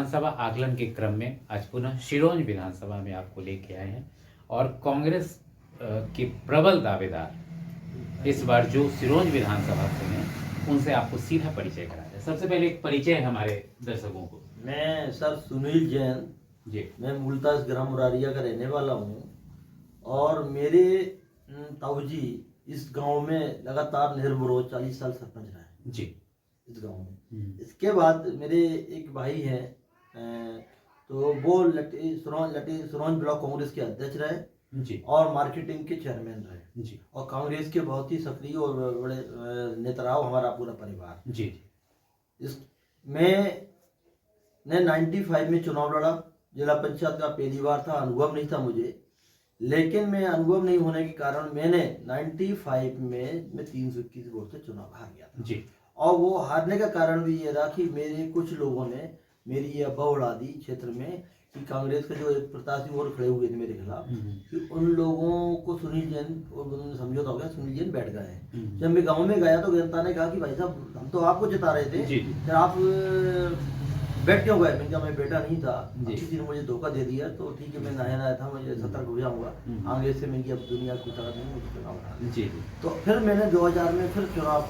विधानसभा आकलन के क्रम में आज पुनः सिरोंज विधानसभा में आपको लेके आए हैं और कांग्रेस के प्रबल दावेदार इस बार जो सिरोंज विधानसभा से हैं उनसे आपको सीधा परिचय कराते हैं। सबसे पहले एक परिचय है हमारे दर्शकों को। मैं सर सुनील जैन जी। मैं मूलतः इस ग्राम मुरारिया का रहने वाला हूँ और मेरे ताऊजी इस गांव में लगातार निर्विरोध 40 साल सरपंच रहे जी इस गांव में। इसके बाद मेरे एक भाई हैं तो वो सिरोंज ब्लॉक कांग्रेस के अध्यक्ष रहे जी और मार्केटिंग के चेयरमैन रहे जी और कांग्रेस के बहुत ही सक्रिय और बड़े नेता रहा हमारा पूरा परिवार जी। इस मैंने 95 में चुनाव लड़ा। जिला पंचायत का पहली बार था, अनुभव नहीं था मुझे, लेकिन मैं अनुभव नहीं होने के कारण मैंने 95 में मैं 321 वोट से चुनाव हार गया था जी। और वो हारने का कारण भी ये रहा कि मेरे कुछ लोगों ने मेरी ये अफवाह उड़ा दी क्षेत्र में कि कांग्रेस के जो एक प्रत्याशी और खड़े हुए थे मेरे खिलाफ कि उन लोगों को सुनील जैन और समझौता हो गया, सुनील जैन बैठ गए हैं। जब मैं गांव में गया तो जनता ने कहा कि भाई साहब हम तो आपको जिता रहे थे, फिर आप बैठ क्यों गए? मैंने कहा मैं बैठा नहीं था, किसी ने मुझे धोखा दे दिया तो ठीक है, मैं नया था, मुझे सतर्क हो जाऊंगा आगे से। मैं अब दुनिया को तरह नहीं मुझे चुनाव जी। तो फिर मैंने 2000 में फिर चुनाव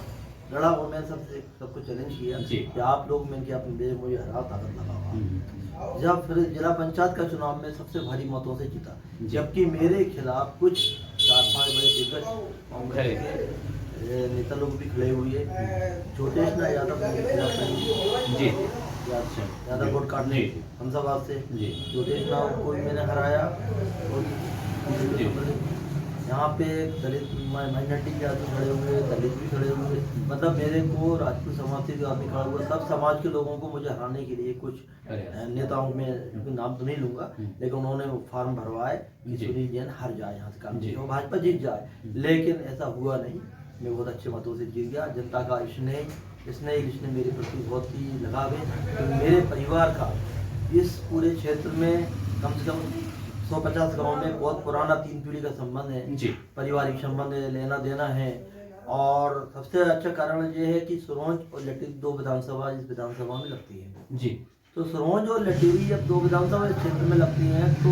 लड़ा और मैं सबको चैलेंज किया कि आप लोग मैंने अपने मुझे हरा ताकत लगाओ। जब फिर जिला पंचायत का चुनाव में सबसे भारी मतों से जीता, जबकि मेरे खिलाफ कुछ 4-5 बड़े दिग्गज नेता लोग भी खड़े हुए। छोटेश ना यादव जी यादव वोट काटने हमसाबाद से छोटेश ना को मैंने हराया और यहाँ पे दलित माइनॉरिटी के आदमी खड़े हुए, दलित भी खड़े हुए, मतलब मेरे को राजपूत समाज से जो आदमी खड़ा हुआ, सब समाज के लोगों को मुझे हराने के लिए कुछ नेताओं में नाम तो नहीं लूंगा, लेकिन उन्होंने वो फार्म भरवाए कि सुनील जैन हार जाए यहाँ से काम और भाजपा जीत जाए, लेकिन ऐसा हुआ नहीं। मैं बहुत अच्छे मतों से जीत गया। जनता का इसने मेरे प्रति बहुत ही लगाव है। तो मेरे परिवार का इस पूरे क्षेत्र में कम से कम 150 गांव में बहुत पुराना 3 पीढ़ी का संबंध है, पारिवारिक संबंध है, लेना देना है। और सबसे अच्छा कारण ये है कि सिरोंज और लटेरी 2 विधानसभा इस विधानसभा में लगती है जी। तो सिरोंज और लटेरी जब 2 विधानसभा इस क्षेत्र में लगती हैं तो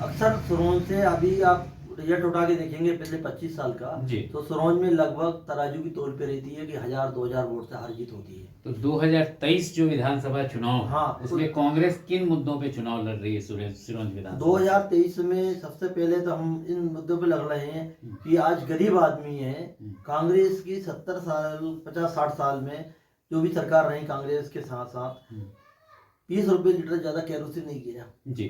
अक्सर सिरोंज से अभी आप रिजल्ट उठा के देखेंगे पिछले 25 साल का तो सिरोंज में लगभग तराजू की तौल पे रहती है कि 1000-2000 वोट से हार जीत होती है। तो 2023 जो विधानसभा चुनाव, हाँ, उसमें कांग्रेस किन मुद्दों पे चुनाव लड़ रही है सिरोंज विधानसभा? 2023 में सबसे पहले तो हम इन मुद्दों पे लड़ रहे हैं कि आज गरीब आदमी है। कांग्रेस की 70 साल 50-60 साल में जो भी सरकार रही कांग्रेस के साथ साथ 20 रुपए लीटर ज्यादा केरोसिन नहीं किया।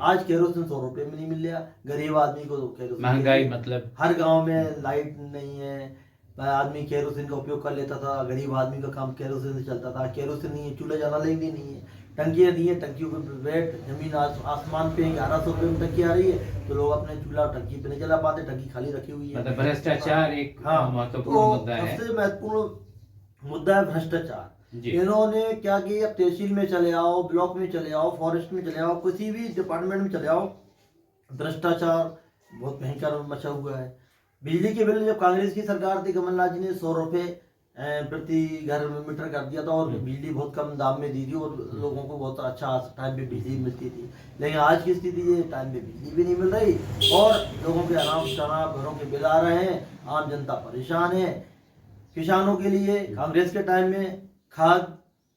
आज केरोसिन 100 रुपए में नहीं मिल रहा गरीब आदमी को। केरोसिन महंगाई, मतलब हर गांव में लाइट नहीं है, आदमी केरोसिन का उपयोग कर लेता था। गरीब आदमी का काम केरोसिन से चलता था। केरोसिन नहीं है, चूल्हा जला लेंगे नहीं है, टंकियाँ नहीं है, टंकियों पे बैठ जमीन आसमान पे 1100 रुपए में टंकी आ रही है तो लोग अपने चूल्हा टंकी पे नहीं जला पाते, टंकी खाली रखी हुई है। मतलब भ्रष्टाचार एक महत्वपूर्ण मुद्दा है। सबसे महत्वपूर्ण मुद्दा है भ्रष्टाचार। इन्होंने क्या किया, अब तहसील में चले आओ, ब्लॉक में चले आओ, फॉरेस्ट में चले आओ, किसी भी डिपार्टमेंट में चले आओ, भ्रष्टाचार बहुत भयंकर मचा हुआ है। बिजली के बिल जब कांग्रेस की सरकार थी, कमलनाथ जी ने 100 रुपए प्रति घर मीटर कर दिया था और बिजली बहुत कम दाम में दी थी और लोगों को बहुत अच्छा टाइम पे बिजली मिलती थी। लेकिन आज की स्थिति ये टाइम पे बिजली भी नहीं मिल रही और लोगों के आराम शराब घरों के बिल आ रहे हैं, आम जनता परेशान है। किसानों के लिए कांग्रेस के टाइम में खाद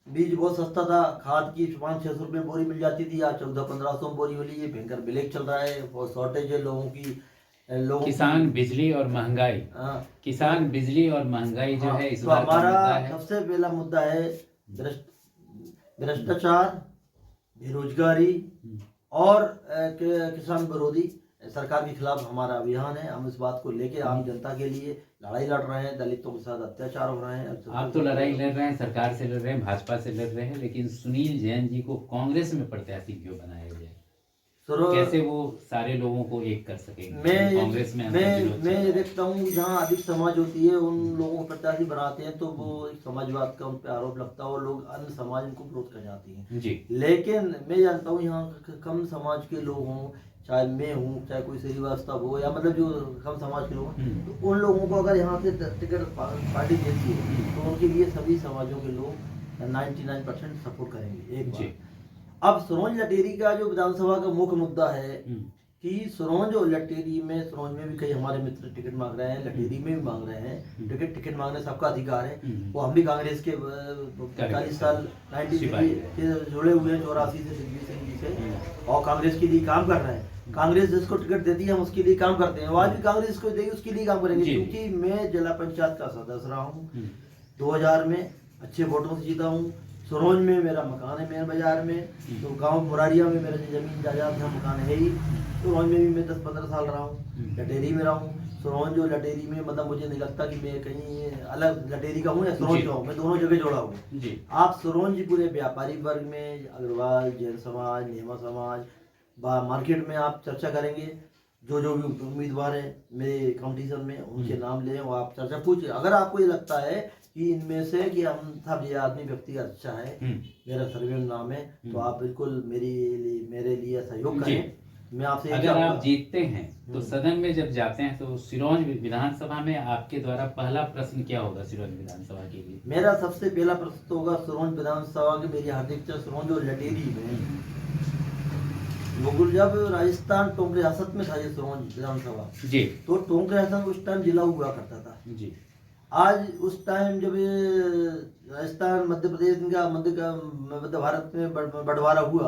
बीज बहुत सस्ता था, खाद की 500-600 रुपये बोरी मिल जाती थी, आज 1400-1500 बोरी मिली है। भयंकर ब्लैक चल रहा है, बहुत शॉर्टेज है लोगों की। किसान बिजली और महंगाई, किसान बिजली और महंगाई जो है इस बार हमारा सबसे पहला मुद्दा है भ्रष्टाचार, बेरोजगारी और किसान विरोधी सरकार के खिलाफ हमारा अभियान है। हम इस बात को लेके आम जनता के लिए लड़ाई लड़ रहे हैं। दलितों के साथ अत्याचार हो रहे हैं। आप तो लड़ाई लड़ रहे हैं, सरकार से लड़ रहे हैं, भाजपा से लड़ रहे हैं, लेकिन सुनील जैन जी को कांग्रेस में प्रत्याशी क्यों बनाया जाए? कैसे वो सारे लोगों को एक कर सकेंगे कांग्रेस में? मैं ये देखता हूँ जहाँ अधिक समाज होती है उन लोगों को प्रत्याशी बनाते हैं तो वो एक समाजवाद का उन पर आरोप लगता है और लोग अन्य समाज उनको विरोध कर जाती हैं जी। लेकिन मैं जानता हूँ यहाँ कम समाज के लोग हों, चाहे मैं हूँ, चाहे कोई श्रीवास्तव हो, या मतलब जो कम समाज के लोग, तो उन लोगों को अगर यहाँ से टिकट पार्टी देती है तो उनके लिए सभी समाजों के लोग 99% सपोर्ट करेंगे। एक बात अब सिरोंज लटेरी का जो विधानसभा का मुख्य मुद्दा है कि सिरोंज और लटेरी में, सिरोंज में भी कई हमारे मित्र टिकट मांग रहे हैं, लटेरी में भी मांग रहे हैं टिकट मांगने सबका अधिकार है। वो हम भी कांग्रेस के 40 साल 93 से जुड़े हुए हैं, 84 से दिग्विजय सिंह जी से, और कांग्रेस के लिए काम कर रहे हैं। कांग्रेस जिसको टिकट देती है हम उसके लिए काम करते हैं, आज भी कांग्रेस को देगी उसके लिए काम करेंगे, क्योंकि मैं जिला पंचायत का सदस्य रहा हूँ, 2000 में अच्छे वोटों से जीता हूँ। सिरोंज में मेरा मकान है मेन बाजार में, तो गांव मुरारिया में मेरा जमीन जायदाद था, मकान है ही। सिरोंज में भी मैं 10-15 साल रहा हूँ, लटेरी में रहा हूँ। सिरोंज और लटेरी में मतलब मुझे नहीं लगता कि मैं कहीं अलग लटेरी का हूँ या सिरोंज का हूँ, मैं दोनों जगह जोड़ा हूँ। आप सिरोंज पूरे व्यापारी वर्ग में अग्रवाल, जैन समाज, नेमा समाज, मार्केट में आप चर्चा करेंगे, जो भी उम्मीदवार है मेरे कंपटीशन में उनके नाम लें और आप चर्चा पूछिए। अगर आपको ये लगता है कि इनमें से कि हम सब ये आदमी व्यक्ति अच्छा है, मेरा सर्वे में नाम है, तो आप बिल्कुल मेरे लिए सहयोग करें। मैं आपसे अगर आप जीतते हैं तो सदन में जब जाते हैं तो सिरोंज विधानसभा में आपके द्वारा पहला प्रश्न क्या होगा सिरोंज विधानसभा के लिए? मेरा सबसे पहला प्रश्न तो होगा सिरोंज विधानसभा के, मेरी हार्दिक सिरोंज और लटेरी में मुगल जब राजस्थान टोंक रियासत में था ये सिरोंज विधानसभा जी, तो टोंक रियासत उस टाइम जिला हुआ करता था जी। आज उस टाइम जब राजस्थान मध्य प्रदेश का मध्य भारत में बंटवारा हुआ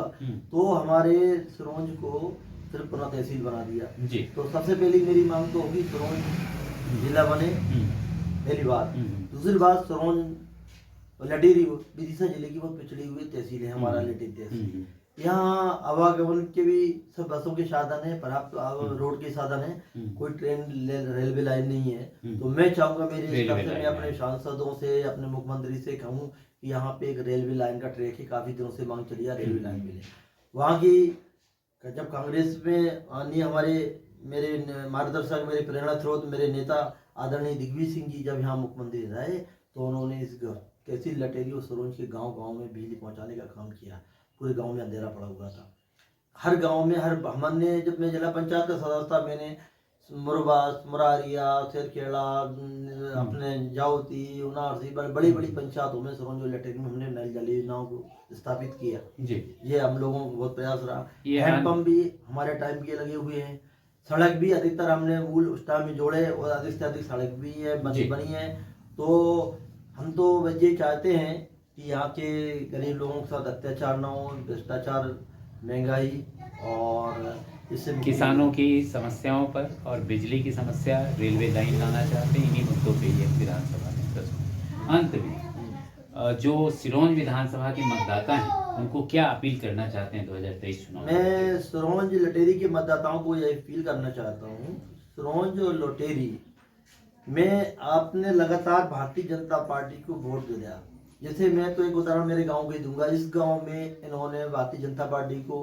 तो हमारे सिरोंज को सिर्फ पुनः तहसील बना दिया जी। तो सबसे पहली मेरी मांग तो होगी सिरोंज जिला बने, पहली बात। दूसरी बात, सिरोंज लटेरी विदिशा जिले की बहुत पिछड़ी हुई तहसील है हमारा लटेरी तहसील। यहाँ आवागमन के भी सब बसों के साधन है, पर्याप्त रोड के साधन है, कोई ट्रेन रेलवे लाइन नहीं है। तो मैं चाहूंगा मेरे इस तरफ से मैं अपने सांसदों से, अपने मुख्यमंत्री से कहूँ कि यहाँ पे एक रेलवे लाइन का ट्रैक है, काफी दिनों से मांग चली है, रेलवे लाइन मिले। वहाँ की जब कांग्रेस में आनी हमारे मेरे मार्गदर्शक, मेरे प्रेरणा स्रोत, मेरे नेता आदरणीय दिग्विजय सिंह जी जब यहाँ मुख्यमंत्री रहे तो उन्होंने इस तहसील लटेरी और सिरोंज के गाँव में बिजली पहुँचाने का काम किया। पूरे गांव में अंधेरा पड़ा हुआ था, हर गांव में हमने, जब मैं जिला पंचायत का सदस्य था, मैंने मुरबास, मुरारिया, सिरखेड़ा, अपने जावती, उनारसी, बड़ी बड़ी पंचायतों में सिरोंज और लटेरी में हमने नल जल योजनाओं को स्थापित किया जी। ये हम लोगों को बहुत प्रयास रहा। हैंडपंप भी हमारे टाइम के लगे हुए हैं, सड़क भी अधिकतर हमने मूल उस टाइम में जोड़े और अधिक से अधिक सड़क भी है बनी है। तो हम तो ये चाहते हैं कि यहाँ के गरीब लोगों के साथ अत्याचार न हो, भ्रष्टाचार, महंगाई, और इससे किसानों की समस्याओं पर और बिजली की समस्या, रेलवे लाइन लाना चाहते हैं, इन्हीं मुद्दों पे ये विधानसभा में प्रश्न। अंत में जो सिरोंज विधानसभा के मतदाता हैं उनको क्या अपील करना चाहते हैं 2023 चुनाव? मैं सिरोंज लटेरी के मतदाताओं को यह अपील करना चाहता हूँ, सिरोंज और लटेरी में आपने लगातार भारतीय जनता पार्टी को वोट दिया। जैसे मैं तो एक उदाहरण मेरे गांव के दूंगा, इस गांव में इन्होंने भारतीय जनता पार्टी को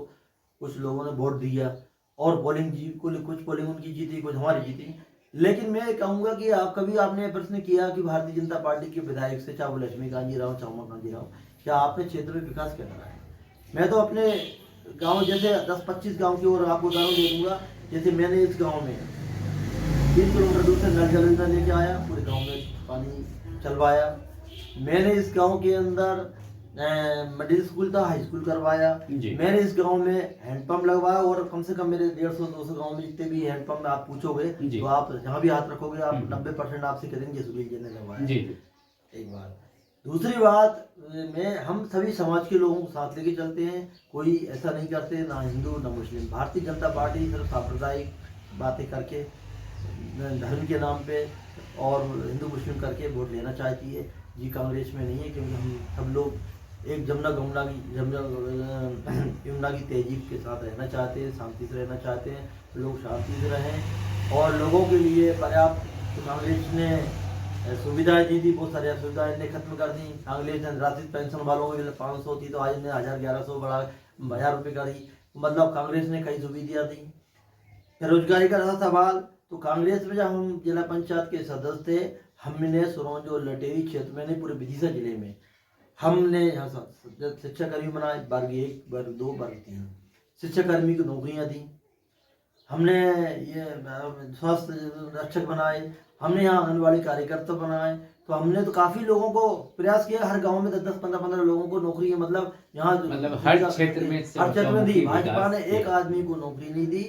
कुछ लोगों ने वोट दिया और कुछ पोलिंग उनकी जीती, कुछ हमारी जीती। लेकिन मैं कहूंगा कि आपने प्रश्न किया कि भारतीय जनता पार्टी के विधायक से, चाहे वो लक्ष्मीकांत जी राव, चाहे उमाकांत जी राव, क्या आपने क्षेत्र में विकास क्या करा है? मैं तो अपने गाँव जैसे 10-25 गाँव की ओर आपको उदाहरण दे दूंगा। जैसे मैंने इस गाँव में 3 किलोमीटर दूर से नल जल योजना लेके आया, पूरे गाँव में पानी चलवाया। मैंने इस गांव के अंदर मिडिल स्कूल था, हाई स्कूल करवाया। मैंने इस गांव में हैंडपंप लगवाया और कम से कम मेरे 150-200 गांव में जितने भी हैंडपंप आप पूछोगे तो आप जहाँ भी हाथ रखोगे आप 90% आपसे करेंगे सुनील जी ने लगवाया। एक बात। दूसरी बात, हम सभी समाज के लोगों को साथ लेके चलते हैं, कोई ऐसा नहीं करते, ना हिंदू ना मुस्लिम। भारतीय जनता पार्टी सिर्फ सांप्रदायिक बातें करके, धर्म के नाम पे और हिंदू मुस्लिम करके वोट लेना चाहती है जी, कांग्रेस में नहीं है। क्योंकि हम सब लोग एक यमुना की तहजीब के साथ रहना चाहते हैं, शांति से रहना चाहते हैं, लोग शांति से रहें और लोगों के लिए पर्याप्त। तो कांग्रेस ने सुविधाएं दी थी, बहुत सारी सुविधाएं ने खत्म कर दी। कांग्रेस ने राशि पेंशन वालों के लिए 500 थी तो आज ने 1000-1100 बढ़ा 1000 रुपये करी। मतलब कांग्रेस ने कई सुविधाएं दी। बेरोजगारी का रहा सवाल, तो कांग्रेस में जब हम जिला पंचायत के सदस्य थे, हमने सिरोंज और लटेरी क्षेत्र में, नहीं पूरे विदिशा जिले में, हमने यहाँ शिक्षा कर्मी बनाए, वर्ग 1, वर्ग 2, वर्ग 3 शिक्षा कर्मी को नौकरियाँ दी। हमने ये स्वास्थ्य रक्षक बनाए, हमने यहाँ आंगनबाड़ी कार्यकर्ता बनाए। तो हमने तो काफी लोगों को प्रयास किया, हर गांव में 10-10, 15-15 लोगों को नौकरी है, मतलब यहाँ मतलब हर क्षेत्र में दी। भाजपा ने एक किया। आदमी को नौकरी नहीं दी।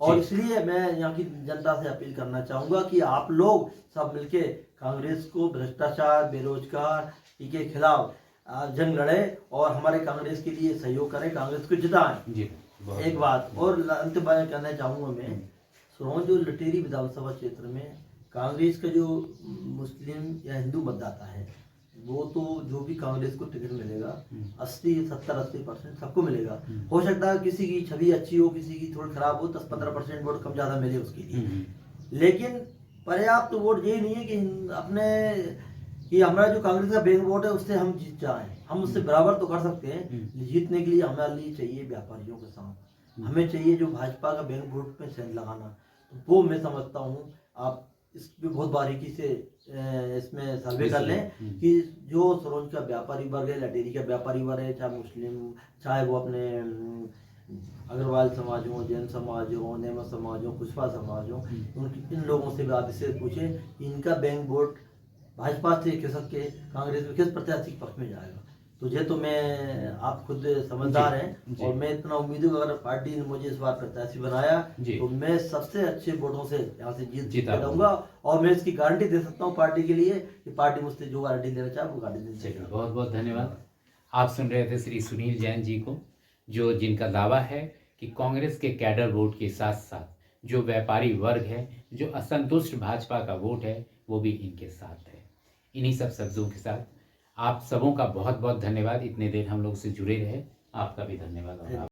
और जी। इसलिए मैं यहाँ की जनता से अपील करना चाहूंगा कि आप लोग सब मिलके कांग्रेस को भ्रष्टाचार, बेरोजगार के खिलाफ जंग लड़े और हमारे कांग्रेस के लिए सहयोग करें, कांग्रेस को जिताएं। जी, बहुत एक बात और अंत में कहना चाहूंगा मैं, सिरोंज और लटेरी विधानसभा क्षेत्र में कांग्रेस का जो मुस्लिम या हिंदू मतदाता है, वो तो जो भी कांग्रेस को टिकट मिलेगा 70-80% सबको मिलेगा। हो सकता है किसी की छवि अच्छी हो, किसी की थोड़ी खराब हो, 10-15% वोट कम ज्यादा मिले उसके लिए, लेकिन पर्याप्त वोट ये नहीं है कि अपने कि हमारा जो कांग्रेस का बैंक वोट है उससे हम जीत जाएं। हम उससे बराबर तो कर सकते हैं, जीतने के लिए हमारे लिए चाहिए व्यापारियों के साथ, हमें चाहिए जो भाजपा का बैंक वोट पे सेंध लगाना। तो वो मैं समझता हूँ आप इस पे बहुत बारीकी से इसमें सर्वे कर लें कि जो सिरोंज का व्यापारी वर्ग है, लटेरी का व्यापारी वर्ग है, चाहे मुस्लिम, चाहे वो अपने अग्रवाल समाज हो, जैन समाज हो, नेमा समाज हो, कुशवाहा समाज हो, उनकी इन लोगों से भी आप इससे पूछें कि इनका बैंक वोट भाजपा से खिसक के कांग्रेस में किस प्रत्याशी के पक्ष में जाएगा। तो ये तो मैं आप खुद समझदार हैं और मैं इतना उम्मीद हूँ अगर पार्टी ने मुझे इस बार प्रत्याशी बनाया तो मैं सबसे अच्छे वोटों से यहाँ से जीत दूंगा। और मैं इसकी गारंटी दे सकता हूँ पार्टी के लिए कि पार्टी मुझसे जो गारंटी देना चाहे वो गारंटी दे सकती है। बहुत बहुत धन्यवाद। आप सुन रहे थे श्री सुनील जैन जी को, जो जिनका दावा है कि कांग्रेस के कैडर वोट के साथ साथ जो व्यापारी वर्ग है, जो असंतुष्ट भाजपा का वोट है, वो भी इनके साथ है। इन्हीं सब शब्दों के साथ आप सबों का बहुत बहुत धन्यवाद। इतने देर हम लोग से जुड़े रहे, आपका भी धन्यवाद।